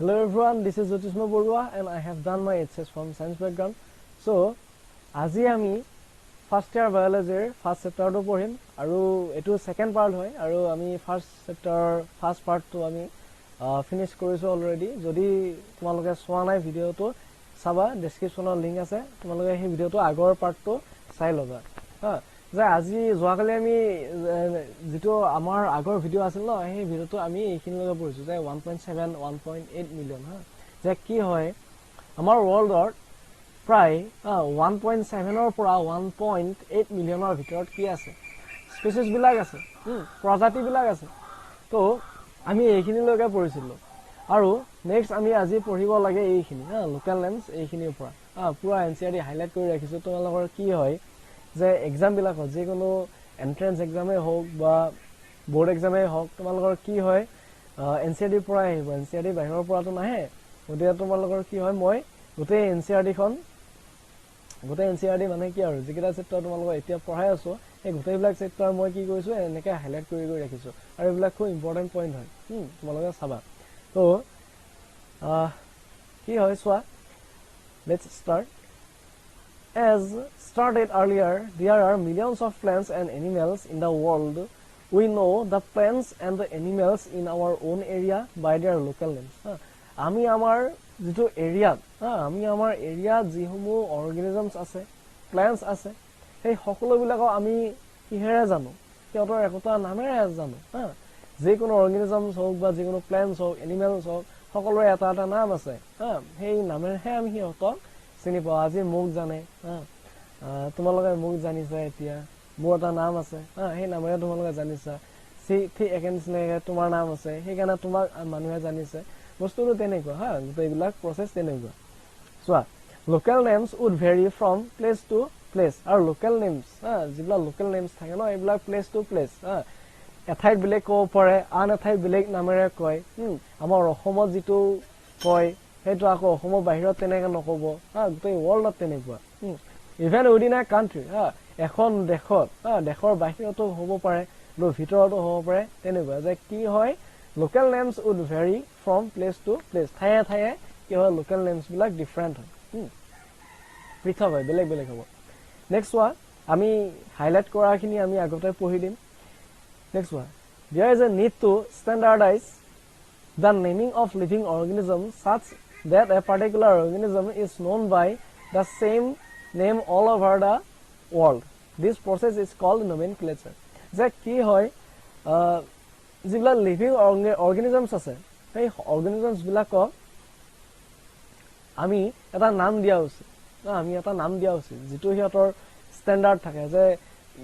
Hello everyone, this is Jyotisma Borua and I have done my HS from science background. So, আজি আমি first year biology first chapter to পঢ়িম আৰু এটো second part হয় আৰু আমি first chapter first part to আমি finish কৰিছো already. যদি তোমালোকে চোৱা নাই ভিডিওটো চাবা descriptionৰ link আছে তোমালোকে সেই ভিডিওটো আগৰ part to চাই লবা হা যে আজি যোৱাকালি আমি যেটো আমাৰ আগৰ ভিডিও আছিল ন সেই ভিডিওটো আমি এইখিনি লগা পঢ়িছো যে 1.7 1.8 মিলিয়ন হা যে কি হয় আমাৰ ওয়াৰ্ল্ডৰ প্ৰায় 1.7 ৰ পৰা 1.8 মিলিয়নৰ ভিতৰত কি আছে স্পেচিছ বিলাক আছে প্ৰজাতি বিলাক আছে তো আমি এইখিনি লগা পঢ়িছিলো আৰু নেক্সট আমি আজি পঢ়িব লাগে এইখিনি লোকেল নেমস এইখিনিৰ পৰা পুৰা এনসিআৰটি হাইলাইট কৰি ৰাখিছো তোমালোকৰ কি হয় যে এক্সাম বিলাকত যে কোনো এন্ট্ৰেন্স এক্সামে হোক বা বোৰ্ড এক্সামে হোক তোমালোকৰ কি হয় এনসিআৰটি পৰা আহিব এনসিআৰটি বাহিৰৰ পৰাটো নাহে ওদিয়া তোমালোকৰ কি হয় মই গোটেই এনসিআৰটি খন গোটেই এনসিআৰটি মানে কি আৰু যিকেইটা চেপ্টাৰ তোমালোকৰ এতিয়া পঢ়াই আছো এই গোটেইবিলাক চেপ্টাৰ মই কি কৰিছো এনেকৈ হাইলাইট কৰি ৰাখিছো আৰু এইবিলাক খুব ইম্পৰ্টেন্ট পইণ্ট হয় তোমালোকে চাবা তো কি হয় চোৱা let's start. As started earlier, there are millions of plants and animals in the world. We know the plants and the animals in our own area by their local names. আমি আমাৰ যেটো এৰিয়া আমি আমাৰ area যিসমূহ অৰ্গানিজমছ আছে plants আছে সেই সকলোবিলাক আমি কিহেৰে জানো কিয়তৰ একোটা নামেৰে জানো যে কোনো অৰ্গানিজমছ হোক বা যে কোনো প্লান্টস হোক এনিমেলছ হোক সকলোৰে এটা এটা নাম আছে সেই নামেৰে আমি সিহঁতক চিনি পাওঁ আজি মোক জানে তোমালোকে মোক জানিছা এতিয়া মোৰ এটা নাম আছে সেই নামেৰে তোমালোকে জানিছা ঠিক একেনিচিনাকে তোমাৰ নাম আছে সেইকাৰণে তোমাক মানুহে জানিছে বস্তুটো তেনেকুৱা গোটেইবিলাক প্ৰসেস তেনেকুৱা চোৱা local names would vary from place to place আৰু লোকেল নেমস যিবিলাক লোকেল নেমস থাকে ন এইবিলাক প্লেস টু প্লেস এঠাইত বেলেগ ক'ব পাৰে আন এঠাইত বেলেগ নামেৰে কয় আমাৰ অসমত যেটো কয় সেইটো আকৌ অসমৰ বাহিৰত তেনেকৈ নকব গোটেই ওয়াৰ্ল্ডত তেনেকুৱা ইভেন উইদিন আ কান্ট্ৰি এখন দেশৰ বাহিৰতো হ'ব পাৰে লো ভিতৰতো হ'ব পাৰে তেনেকুৱা যে কি হয় local names would vary from place to place ঠায়ে ঠায়ে কি হয় লোকেল নেমস বিলাক ডিফাৰেন্ট হয় পৃথক হয় বেলেগ বেলেগ হ'ব নেক্সট ওয়ান আমি হাইলাইট কৰাখিনি আমি আগতে পঢ়ি দিম next one there is a need to standardize the naming of living organisms such that a particular organism is known by the same name all over the world. This process is called nomenclature. যে কি হয় যিবিলাক living অৰ্গানিজমছ আছে সেই অৰ্গানিজমছ বিলাকক আমি এটা নাম দিয়া উচিত যেটো সিহঁতৰ ষ্টেণ্ডাৰ্ড থাকে যে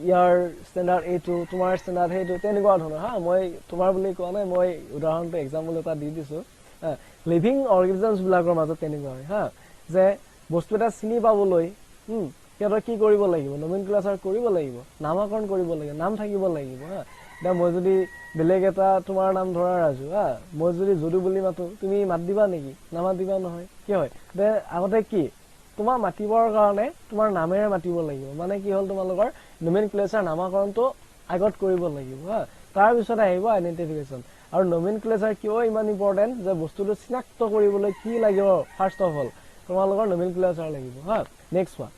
ইয়াৰ ষ্টেণ্ডাৰ্ড এইটো তোমাৰ ষ্টেণ্ডাৰ্ড সেইটো তেনেকুৱা ধৰণৰ মই তোমাৰ বুলি কোৱা নাই মই উদাহৰণটো এক্সাম্পল এটা দি দিছো লিভিং অৰ্গানিজমছ বিলাকৰ মাজত তেনেকুৱা হয় যে বস্তু এটা চিনি পাবলৈ সিহঁতৰ কি কৰিব লাগিব নমেনক্লেচাৰ কৰিব লাগিব নামকৰণ কৰিব লাগিব নাম থাকিব লাগিব দা মই যদি বেলেগ এটা তোমাৰ নাম ধৰা ৰাজু মই যদি যদু বুলি মাতো তুমি মাত দিবা নেকি নামা দিবা নহয় কি হয় দে আগতে কি তোমাৰ মাতিবৰ কাৰণে তোমাৰ নামেৰে মাতিব লাগিব মানে কি হ'ল তোমালোকৰ নমেনক্লেচাৰ নামকৰণটো আগত কৰিব লাগিব তাৰ পিছত আহিব আইডেন্টিফিকেশন আৰু নমেনক্লেচাৰ কিয় ইমান ইম্পৰ্টেন্ট যে বস্তুটো চিনাক্ত কৰিবলৈ কি লাগিব ফাৰ্স্ট অফ অল তোমালোকৰ নমেনক্লেচাৰ লাগিব next one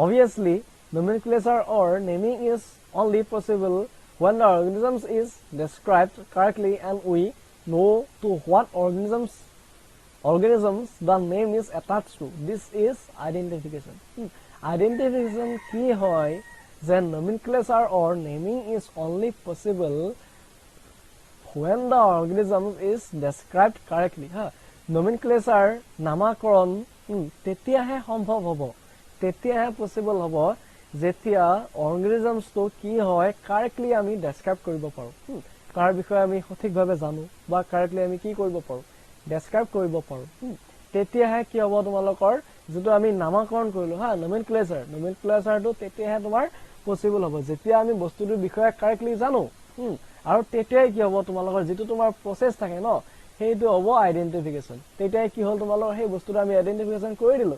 Obviously, nomenclature or naming is only possible when the organism is described correctly and we know to what organisms the name is attached to. This is identification. Identification ki hoy then nomenclature or naming is only possible when the organism is described correctly. Nomenclature নামাকৰণ তেতিয়াহে সম্ভৱ হ'ব তেতিয়াহে possible হ'ব যেতিয়া অৰ্গানিজমছটো কি হয় correctly আমি ডেসক্ৰাইব কৰিব পাৰো কাৰ বিষয়ে আমি সঠিকভাৱে জানো বা কাৰেক্টলি আমি কি কৰিব পাৰো ডেসক্ৰাইব কৰিব পাৰো তেতিয়াহে কি হ'ব তোমালোকৰ যেটো আমি নামকৰণ কৰিলো নমেনক্লেচাৰটো তেতিয়াহে তোমাৰ পসিবল হ'ব যেতিয়া আমি বস্তুটোৰ বিষয়ে কাৰেক্টলি জানো আৰু তেতিয়াই কি হ'ব তোমালোকৰ যেটো তোমাৰ প্ৰসেস থাকে ন সেইটো হ'ব আইডেন্টিফিকেশন তেতিয়া কি হল তোমালোকৰ সেই বস্তুটো আমি আইডেন্টিফিকেশন কৰি দিলো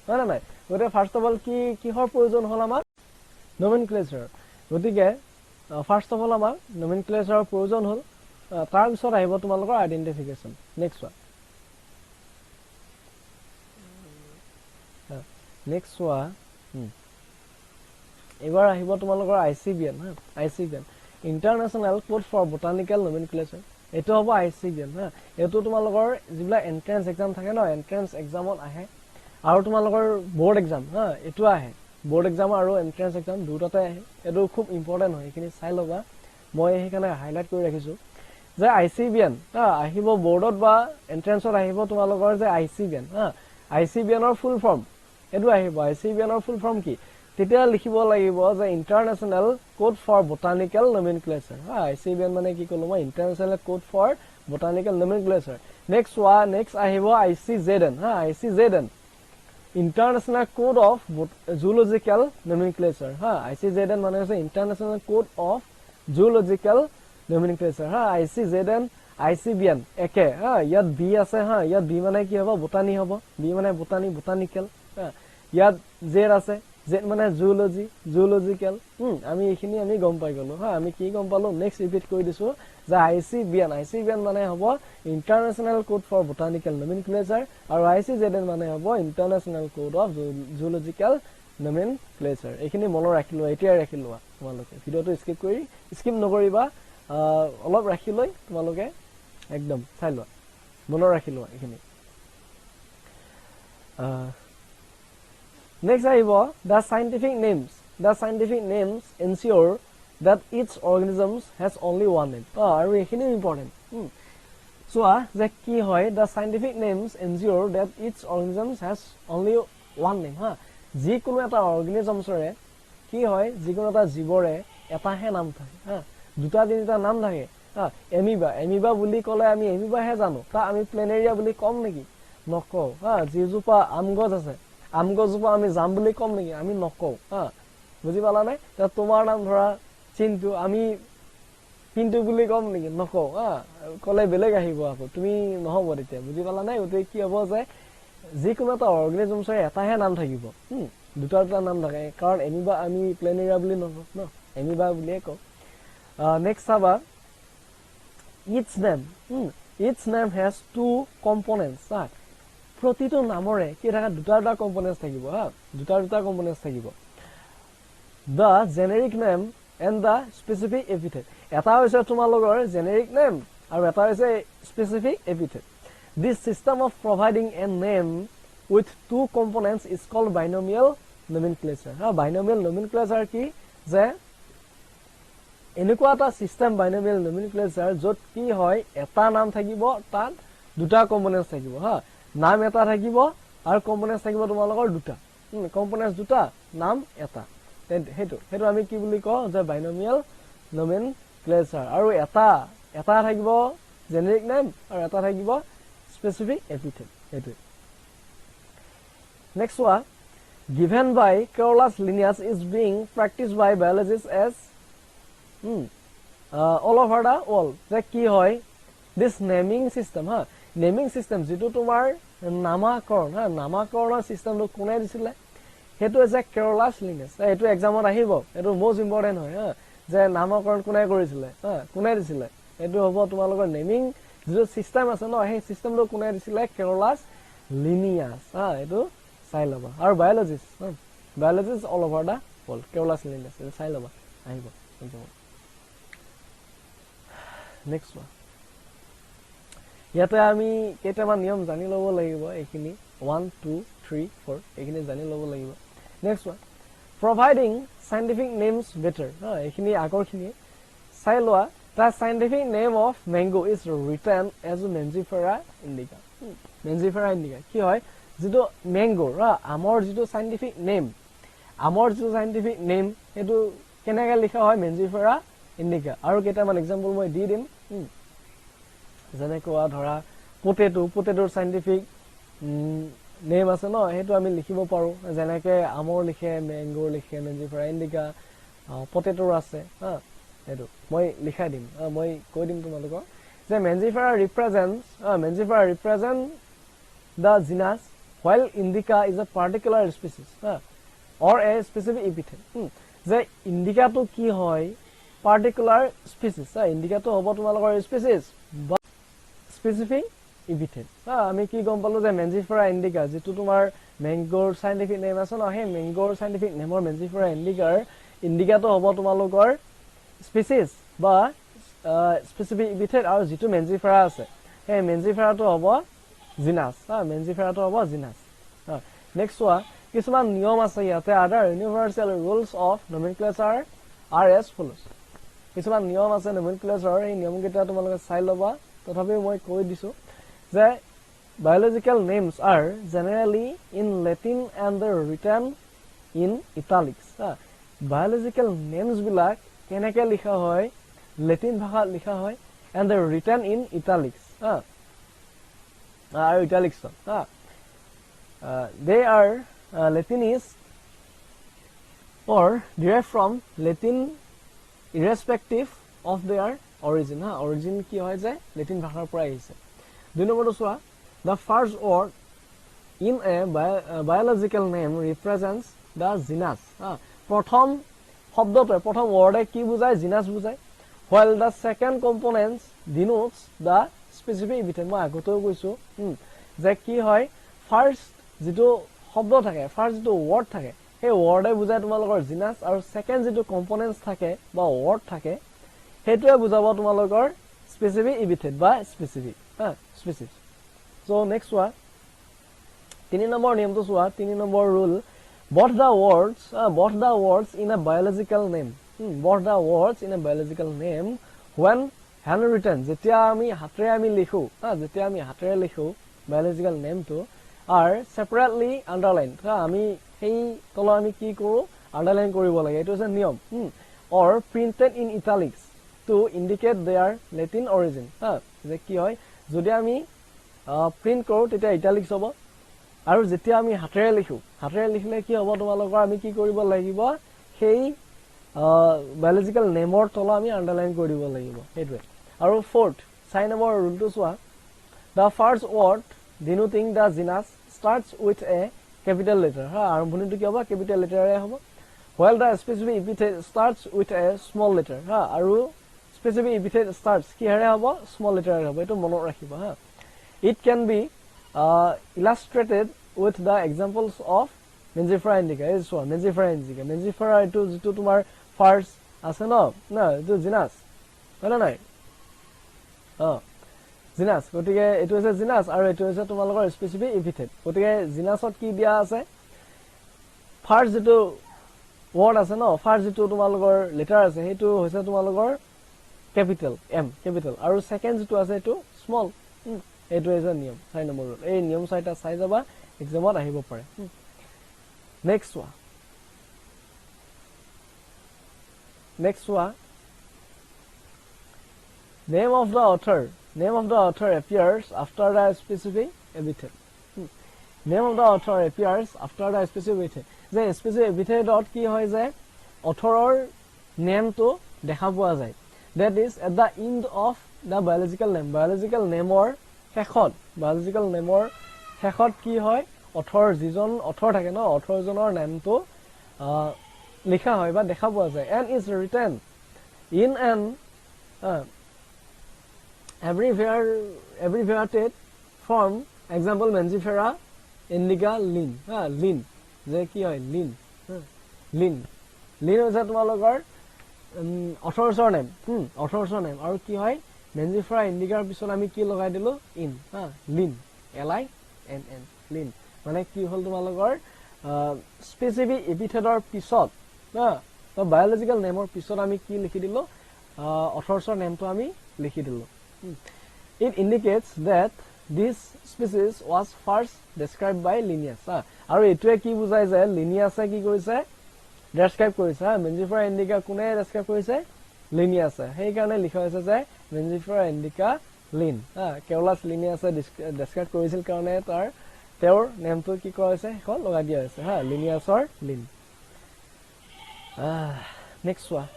হয় না নাই গতে ফাৰ্স্ট অফ অল কিহৰ প্ৰয়োজন হল আমাৰ nomenclature গতিকে ফাৰ্স্ট অফ অল আমাৰ nomenclatureৰ প্ৰয়োজন হল তাৰ পিছত আহিব তোমালোকৰ identification next one next one এবাৰ আহিব তোমালোকৰ ICBN হা ICBN international code for botanical nomenclature এটো হ'ব ICBN হা এটো তোমালোকৰ যিবিলাক এন্ট্ৰেন্স এক্সাম থাকে ন এন্ট্ৰেন্স এক্সামত আহে আৰু তোমালোকৰ বোৰ্ড এক্সাম হা এটো আহে বোৰ্ড এক্সাম আৰু এন্ট্ৰেন্স এক্সাম দুটাতে আহে এটো খুব ইম্পৰ্টেন্ট হয় এখিনি চাই লবা মই সেইকাৰণে হাইলাইট কৰি ৰাখিছো যে ICBN হা আহিব বোৰ্ডত বা এন্ট্ৰেন্সত আহিব তোমালোকৰ যে ICBN হা ICBN ৰ ফুল ফৰ্ম এটো আহিব ICBN ৰ ফুল ফৰ্ম কি তেতিয়া লিখিব লাগিব যে international code for botanical nomenclature হা ICBN মানে কি কলো মই international code for botanical nomenclature next আহিব ICZN হা ICZN International Code of Zoological Nomenclature ha ICZN মানে হৈছে International Code of Zoological Nomenclature ha ICZN ICBN একে ha ইয়াত B আছে ha ইয়াত B মানে কি হ'ব বটানি হ'ব B মানে বটানি botanical ha ইয়াত Z আছে Z মানে zoology zoological আমি এখিনি আমি গম পাই গলো ha আমি কি গম পালো নেক্সট ৰিপিট কৰি দিছো যে ICBN মানে হ'ব International Code for Botanical Nomenclature আৰু ICZN মানে হ'ব International Code of Zoological Nomenclature এখিনি মনত ৰাখিলো এতিয়া ৰাখিলো তোমালোকে ভিডিওটো স্কিপ নকৰিবা অলপ ৰাখিলৈ তোমালোকে একদম চাই লোৱা মনত ৰাখিলো এখিনি Next আহিব the scientific names ensure that each organism has only one name আৰু এখিনি ইম্পৰ্টেন্ট সোয়া যে কি হয় the scientific names ensure that each organism has only one name ha যি কোনো এটা অৰ্গানিজমছৰে কি হয় যিকোনো এটা জীৱৰে এটাহে নাম থাকে হা দুটা তিনিটা নাম থাকে হা এমিবা বুলি ক'লে আমি এমিবাহে জানো তা আমি প্লেনেৰিয়া বুলি কম নেকি নকও হা যিজোপা আমগছ আছে আমগছজোপা আমি জাম বুলি কম নেকি আমি নকও হা বুজি পালা নাই তা তোমাৰ নাম ধৰা চিন্তু আমি পিন্তু বুলি কম নেকি নকও হা কলে বেলেগ আহিব আকৌ তুমি নহব তেতিয়া বুজি পালা নাই ওতে কি হ'ব যে যিকোনো এটা অৰ্গানিজমছৰ এটাহে নাম থাকিব দুটা নাম থাকে কাৰণ এমিবা আমি প্লেনেৰিয়া বুলি নকও ন এমিবা বুলিয়ে কও নেক্সট চাবা each name has two components হা প্ৰতিটো নামৰে কি থাকে দুটা কম্পোনেন্টস থাকিব হা দুটা কম্পোনেন্টস থাকিব the generic name and the specific epithet এটা হৈছে তোমালোকৰ generic name আৰু এটা হৈছে specific epithet this system of providing a name with two components is called binomial nomenclature ha binomial nomenclature কি যে এনেকুৱা এটা সিস্টেম binomial nomenclature যত কি হয় এটা নাম থাকিব তাত দুটা কম্পোনেন্টস থাকিব হা নাম এটা থাকিব আৰু কম্পোনেন্টস থাকিব তোমালোকৰ দুটা কম্পোনেন্টস দুটা নাম এটা হেতু আমি কি বুলি কও যে binomial nomenclature আৰু এটা থাকিব generic name আৰু এটা থাকিব specific epithet হেতু next one given by Carolus Linnaeus is being practiced by biologists as all over the world যে কি হয় this naming system ha naming system যেটো তোমাৰ নামাকৰণৰ সিস্টেমটো কোনে দিছিলে হেতু আছে Carolus Linnaeus এটো এক্সামত আহিব এটো মোস্ট ইম্পৰ্টেন্ট হয় হা যে নামকৰণ কোনে কৰিছিলে হা কোনে দিছিলে এটো হ'ব তোমালোকৰ নেমিং যেটো সিস্টেম আছে ন সেই সিস্টেমটো কোনে দিছিলে Carolus Linnaeus হা এটো চাই লবা আৰু biologists all over the world Carolus Linnaeus এটো চাই লবা আহিব next one ইয়াতে আমি কেইটামান নিয়ম জানি লব লাগিব এখিনি 1 2 3 4 এখিনি জানি লব লাগিব next one providing scientific names better এখিনি আগৰখিনি চাই লোৱা the scientific name of mango is written as Mangifera indica কি হয় যেটো mango আমৰ যেটো scientific name এটো কেনেকৈ লিখা হয় Mangifera indica আৰু কেইটামান এক্সাম্পল মই দি দিম যেনে কোৱা ধৰা পটেটোৰ সাইন্টিফিক নেম আছে ন হেতু আমি লিখিব পাৰো যেনেকৈ আমৰ লিখে ম্যাঙ্গোৰ লিখে Mangifera indica পটেটোৰ আছে হা হেতু মই লিখাই দিম মই কৈ দিম তোমালোকক The Mangifera represents the genus, while Indica is a particular species or a specific epithet. The Indica to ki hoy particular species. Indica to hobo tumalogor species but specific epithet. আমি কি গম পালো যে Mangifera indica যেটো তোমাৰ ম্যাঙ্গোৰ scientific name আছে ন হে ম্যাঙ্গোৰ scientific name Mangifera indica to hobo tumalogor species বা specific epithet আৰু যেটো Mangifera আছে হে Mangifera to hobo genus. Mangifera to hobo genus. Next one, কিছুমান নিয়ম আছে ইয়াতে other universal rules of nomenclature are as follows. কিছুমান নিয়ম আছে nomenclature এই নিয়মকেইটা তোমালোকে চাই লবা তথাপি মই কৈ দিছো যে biological names are generally in Latin and written in italics. Biological names বিলাক কেনেকৈ লিখা হয় Latin ভাষাত লিখা হয় and written in italics. Italics. They are Latinese or derived from Latin irrespective of their origin. Origin কি হয় যে Latin ভাষাৰ পৰা আহিছে. দুই নম্বৰটো চোৱা the first word in a biological name represents the genus. প্ৰথম শব্দটো প্ৰথম word কি বুজায় genus বুজায় while the second components denotes the specific epithet. মই আগতেও কৈছো যে কি হয় first যেটো শব্দ থাকে ফাৰ্স্ট যেটো ওয়াৰ্ড থাকে সেই ওয়াৰ্ডে বুজায় তোমালোকৰ জিনাস আৰু সেকেন্ড যেটো কম্পোনেন্টস থাকে বা ওয়াৰ্ড থাকে হেতুৱে বুজাব তোমালোকৰ স্পেসিফিক এপিথেট বা specific species. So next one 3 number নিয়মটো চোৱা 3 number rule both the words in a biological name when handwritten যেতিয়া আমি হাতেৰে লিখো biological name to are separately underlined. আমি সেই তল আমি কি কৰো আন্ডাৰলাইন কৰিব লাগে এটো আছে নিয়ম or printed in italics to indicate their Latin origin. যে কি হয় যদি আমি প্রিন্ট কৰো তেতিয়া ইটালিক্স হ'ব আৰু যেতিয়া আমি হাতেৰে লিখিলে কি হ'ব তোমালোকৰ আমি কি কৰিব লাগিব সেই biological nameৰ তল আমি আন্ডাৰলাইন কৰিব লাগিব হেতুৱে. আৰু fourth 6 নম্বৰ ৰুলটো চোৱা the first word denoting the genus starts with a capital letter. আৰম্ভণিটো কি হ'ব capital letter এ হ'ব while the specific epithet starts with a small letter. আৰু specific epithet starts কি হেৰে হ'ব small letter এ হ'ব এটো মনত ৰাখিবা It can be illustrated with the examples of Mangifera indica. Is one Mangifera এটো যেটো তোমাৰ first আছে ন এটো genus হয় নাই জিনাস গটিকে এটো আছে জিনাস আৰু এটো আছে তোমালোকৰ স্পেসিফিক এপিথেট গটিকে জিনাসত কি দিয়া আছে ফাৰ্স্ট যেটো ওয়াৰ্ড আছে ন ফাৰ্স্ট যেটো তোমালোকৰ লেটাৰ আছে হেতু হৈছে তোমালোকৰ ক্যাপিটাল এম ক্যাপিটাল আৰু সেকেন্ড যেটো আছে এটো স্মল এটো আছে নিয়ম 6 নম্বৰ ৰুল এই নিয়ম 6টা চাই যাবা এক্সামত আহিব পাৰে নেক্সট ওয়া Name of the author appears after the specific epithet. Name of the author appears after the specific epithet. The specific epithet কি হয় যে অথৰৰ নেমটো দেখা পোৱা যায় that is at the end of the biological name nameৰ শেষত কি হয় অথৰ যিজন অথৰ থাকে ন অথৰজনৰ নামটো লিখা হয় বা দেখা পোৱা যায় and is written in an abbreviated form. Example Mangifera indica lin যে কি হয় lin হৈছে তোমালোকৰ অথৰছৰ নেম আৰু কি হয় Mangifera indica পিছত আমি কি লগাই দিলো in lin lin মানে কি হল তোমালোকৰ স্পেসিফিক এপিথেটৰ পিছত তো বায়োলজিক্যাল নেমৰ পিছত আমি কি লিখি দিলো অথৰছৰ নেমটো আমি লিখি দিলো It indicates that this species was first described by Linnaeus. আৰু এটোৱে কি বুজায় যে Linnaeus কি কৰিছে ডেসক্ৰাইব কৰিছে Mangifera indica কোনে ডেসক্ৰাইব কৰিছে Linnaeus সেই কাৰণে লিখা হৈছে যে Mangifera indica lin কেওলাস Linnaeus ডেসক্ৰাইব কৰিছিল কাৰণে তেওঁৰ নামটো কি কৰা হৈছে এখন লগাই দিয়া হৈছে Linnaeusৰ lin Next one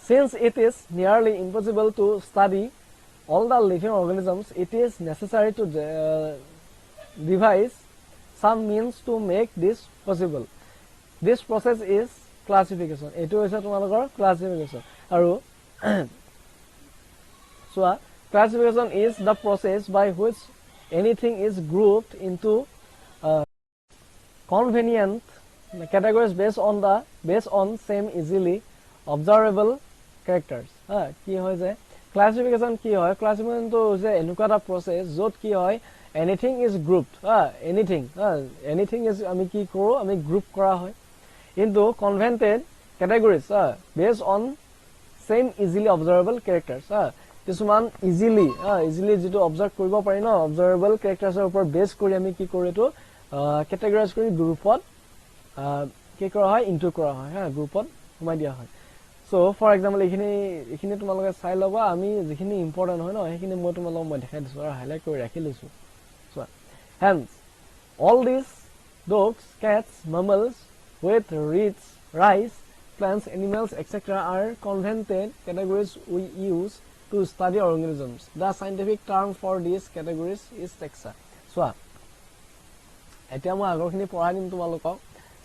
Since it is nearly impossible to study all the living organisms, it is necessary to devise some means to make this possible. This process is classification. Etu hoise tomalokor classification. Aru so classification is the process by which anything is grouped into convenient categories based on same easily observable characters. কি হয় যে classification কি হয়, classification তো যে এনেকুৱা এটা process য'ত কি হয় anything is grouped, anything is আমি কি কৰো, আমি group কৰা হয় into convenient categories based on same easily observable characters. কিছুমান easily যেটো observe কৰিব পাৰি ন, observable characters ৰ ওপৰত বেস কৰি আমি কি কৰো এটো categorize কৰি গ্ৰুপত কি কৰা হয়, ইনটু কৰা হয়, গ্ৰুপত সোমাই দিয়া হয়। So for example এইখিনি তোমালোকে চাই লবা, আমি যিখিনি ইম্পৰ্টেন্ট হয় ন সেইখিনি মই তোমালোকক মই দেখাই দিছো আৰু হাইলাইট কৰি ৰাখি লৈছো। So hence all these dogs, cats, mammals with roots, rice, plants, animals, etc. are convenient categories we use to study organisms. The scientific term for these categories is taxa. So এতিয়া মই আগৰখিনি পঢ়াই দিম তোমালোকক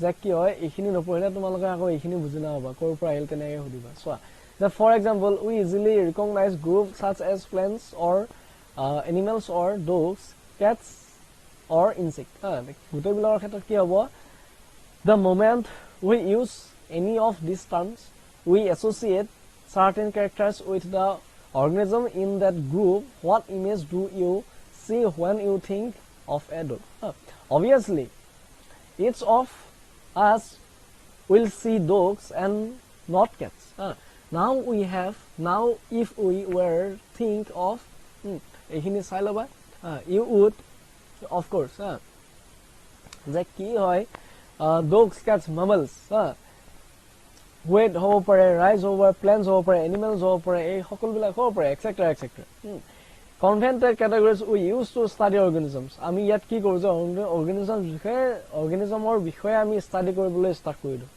যে কি হয়, এইখিনি নপঢ়িলে তোমালোকে আকৌ এইখিনি বুজি নাপাবা, ক'ৰ পৰা আহিল তেনেকৈ সুধিবা। চোৱা যে for example we easily recognise group such as plants or animals or dogs, cats or insect. গোটেইবিলাকৰ ক্ষেত্ৰত কি হ'ব, the moment we use any of these terms we associate certain characters with the organism in that group. What image do you see when you think of a dog? Obviously each of us will see dogs and not cats. Now if we were think of এইখিনি চাই লবা, you would of course যে কি হয় dogs, cats, mammals weight হ'ব পাৰে, rice হ'ব পাৰে, plants হ'ব পাৰে, animals হ'ব পাৰে, এই সকলোবিলাক হ'ব পাৰে, etc. Convenient categories we use to study organisms. আমি ইয়াত কি কৰো যে organismৰ বিষয়ে আমি ষ্টাডি কৰিবলৈ ষ্টাৰ্ট কৰিলো,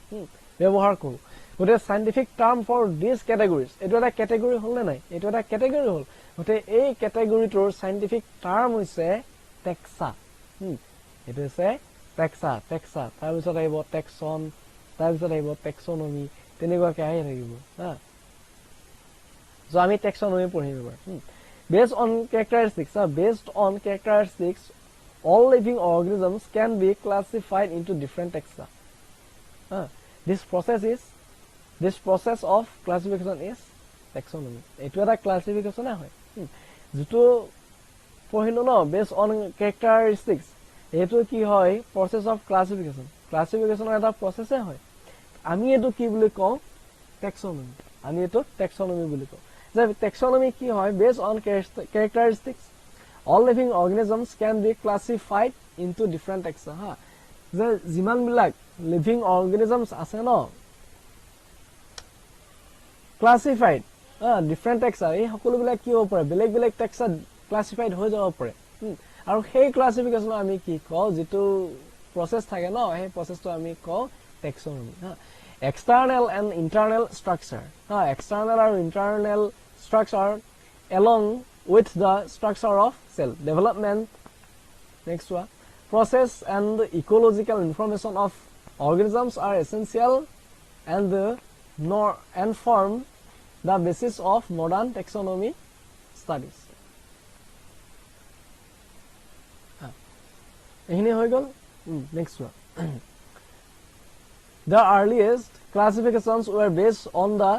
ব্যৱহাৰ কৰো। গতে scientific term for these categories, এটো এটা ক্যাটেগৰি হল নে নাই, এটো এটা ক্যাটেগৰি হল। গতে এই ক্যাটেগৰিটোৰ scientific term হৈছে taxa। এটো হৈছে taxa। তাৰপিছত আহিব taxon, তাৰপিছত আহিব taxonomy, তেনেকুৱাকৈ আহি থাকিব। So আমি taxonomy পঢ়িম এবাৰ। Based on characteristics, all living organisms can be classified into different taxa. This process of classification is taxonomy. এটো এটা classification হয়, যেটো পঢ়িলো ন based on characteristics, এটো কি হয় process of classification এটা process হয়। আমি এটো কি বুলি কওঁ, taxonomy। আমি এটো taxonomy বুলি কওঁ। যে taxonomy কি হয়, based on characteristics all living organisms can be classified into different taxa। যে যিমান বিলাক living organisms আছে ন classified different taxa, এই সকলো বিলাক কি হ'ব পাৰে, বেলেগ বেলেগ taxa classified হৈ যাব পাৰে। আৰু সেই ক্লাসিফিকেশন আমি কি কওঁ, যেটো process থাকে ন সেই processটো আমি কওঁ taxonomy। External and internal structure, external and internal structure along with the structure of cell development. Next one, process and ecological information of organisms are essential and form the basis of modern taxonomy studies. এইখিনি হৈ গল। Next one, the earliest classifications were based on the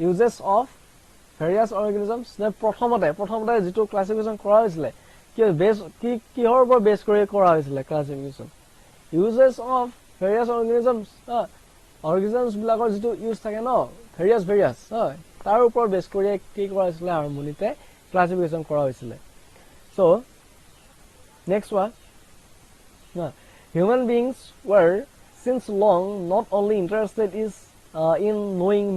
uses of various organisms. The প্ৰথমতে যেটো classification কৰা হৈছিল কিহৰ ওপৰত base কৰি কৰা হৈছিল classification, uses of various organisms, organisms বিলাকৰ যেটো ইউজ থাকে ন various তাৰ ওপৰত বেস কৰি কি কৰা হৈছিল, আৰম্ভণিতে classification কৰা হৈছিল। So next one, human beings were since long not only interested in knowing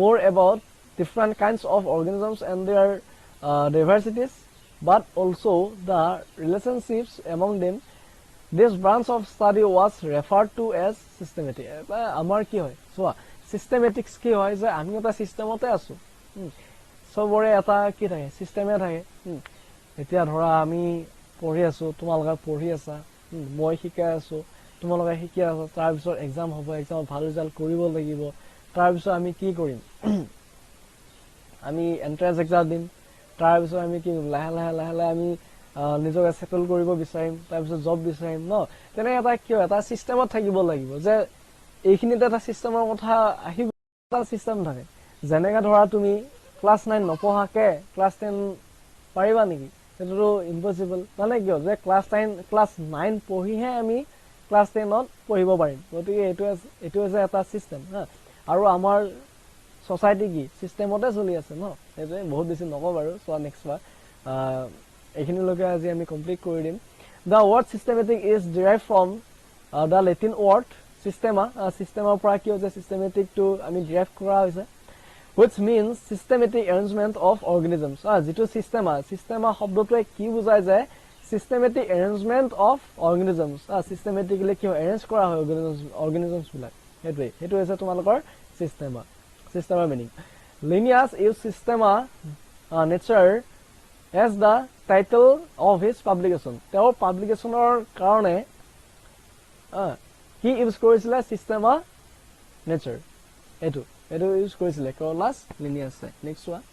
more about different kinds of organisms and their diversities, but also the relationships among them. This branch of study was referred to as systematic. আমাৰ কি হয় চোৱা systematics কি হয় যে আমি এটা সিস্টেমতে আছো সবৰে এটা কি থাকে সিস্টেমে থাকে এতিয়া ধৰা আমি পঢ়ি আছো তোমালোকে পঢ়ি আছা মই শিকাই আছো তোমালোকে শিকি আছা তাৰ পিছত এক্সাম হ'ব এক্সামত ভাল ৰিজাল্ট কৰিব লাগিব তাৰ পিছত আমি কি কৰিম আমি এন্ট্ৰেন্স এক্সাম দিম তাৰ পিছত আমি কি লাহে লাহে আমি নিজকে সেটেল কৰিব বিচাৰিম তাৰ পিছত জব বিচাৰিম ন তেনে এটা কিয় এটা সিস্টেমত থাকিব লাগিব যে এইখিনিতে এটা সিস্টেমৰ কথা আহিব এটা সিস্টেম থাকে যেনেকা ধৰা তুমি ক্লাস 9 নপঢ়াকে ক্লাস 10 পাৰিবা নেকি এটো ইম্পসিবল মানে কিয় যে ক্লাস 9 পঢ়িহে আমি ক্লাস 10 ত পঢ়িব পাৰিম গতিকে এটো আছে এটা সিস্টেম হা আৰু আমাৰ সোসাইটি কি সিস্টেমতে চলি আছে ন এটো বহুত বেছি নক বাৰু সো নেক্সট বাৰ এইখিনি লগে আজি আমি কমপ্লিট কৰি দিম the word systematic is derived from the latin word systema পৰা কি হৈছে systematic to আমি derive কৰা হৈছে which means systematic arrangement of organisms যেটো systema শব্দটোৱে কি বুজায় যে systematic arrangement of organisms systematically কি arrange কৰা হয় organisms বিলাক হেতু হৈছে তোমালোকৰ systema meaning Linnaeus used systema nature as the title of his publication তেওঁৰ publicationৰ কাৰণে he use কৰিছিলে systema nature এটো use কৰিছিলে Carolus Linnaeus next one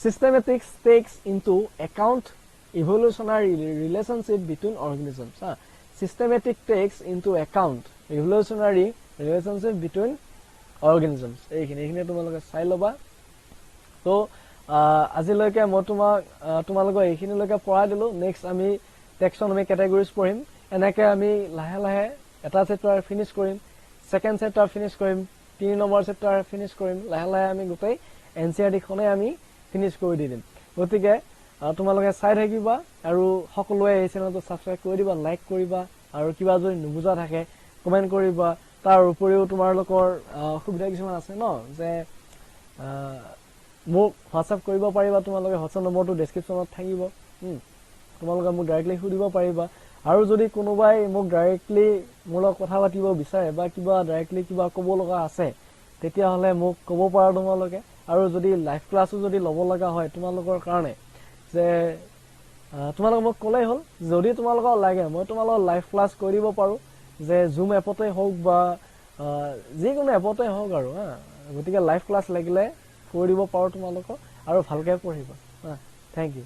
systematics takes into account evolutionary relationship between organisms systematic takes into account evolutionary relationship between organisms এইখিনি তোমালোকে চাই লবা তো আজিলৈকে মই তোমালোকক এইখিনিলৈকে পঢ়াই দিলো নেক্সট আমি taxonomy categories পঢ়িম এনেকে আমি লাহে এটা চেপ্টাৰ ফিনিশ কৰিম সেকেন্ড চেপ্টাৰ ফিনিশ কৰিম 3 নম্বৰ চেপ্টাৰ ফিনিশ কৰিম লাহে আমি গোটেই এনসিআৰটি খনে আমি ফিনিশ কৰি দিম গতিকে তোমালোকে চাই থাকিবা আৰু সকলোৱে এই চেনেলটো সাবস্ক্ৰাইব কৰি দিবা লাইক কৰিবা আৰু কিবা যদি নুবুজা থাকে কমেন্ট কৰিবা তাৰ উপৰিও তোমালোকৰ সুবিধা কিছুমান আছে ন যে মোক WhatsApp কৰিব পাৰিবা তোমালোকে WhatsApp নম্বৰটো ডেসক্ৰিপচনত থাকিব তোমালোকে মোক ডাইৰেক্টলি সুধিব পাৰিবা আৰু যদি কোনোবাই মোক ডাইৰেক্টলি মোৰ লগত কথা পাতিব বিচাৰে বা কিবা ডাইৰেক্টলি কিবা ক'ব লগা আছে তেতিয়া হলে মোক ক'ব পাৰা তোমালোকে আৰু যদি লাইভ ক্লাসও যদি ল'ব লগা হয় তোমালোকৰ কাৰণে যে তোমালোক মোক ক'লেই হ'ল যদি তোমালোকৰ লাগে মই তোমালোকৰ লাইভ ক্লাস কৰিব পাৰো যে জুম এপতে হোক বা যিকোনো এপতে হোক আৰু গতিকে লাইভ ক্লাস লাগিলে কৰি দিব পাৰো তোমালোকক আৰু ভালকে পঢ়িবা থ্যাংক ইউ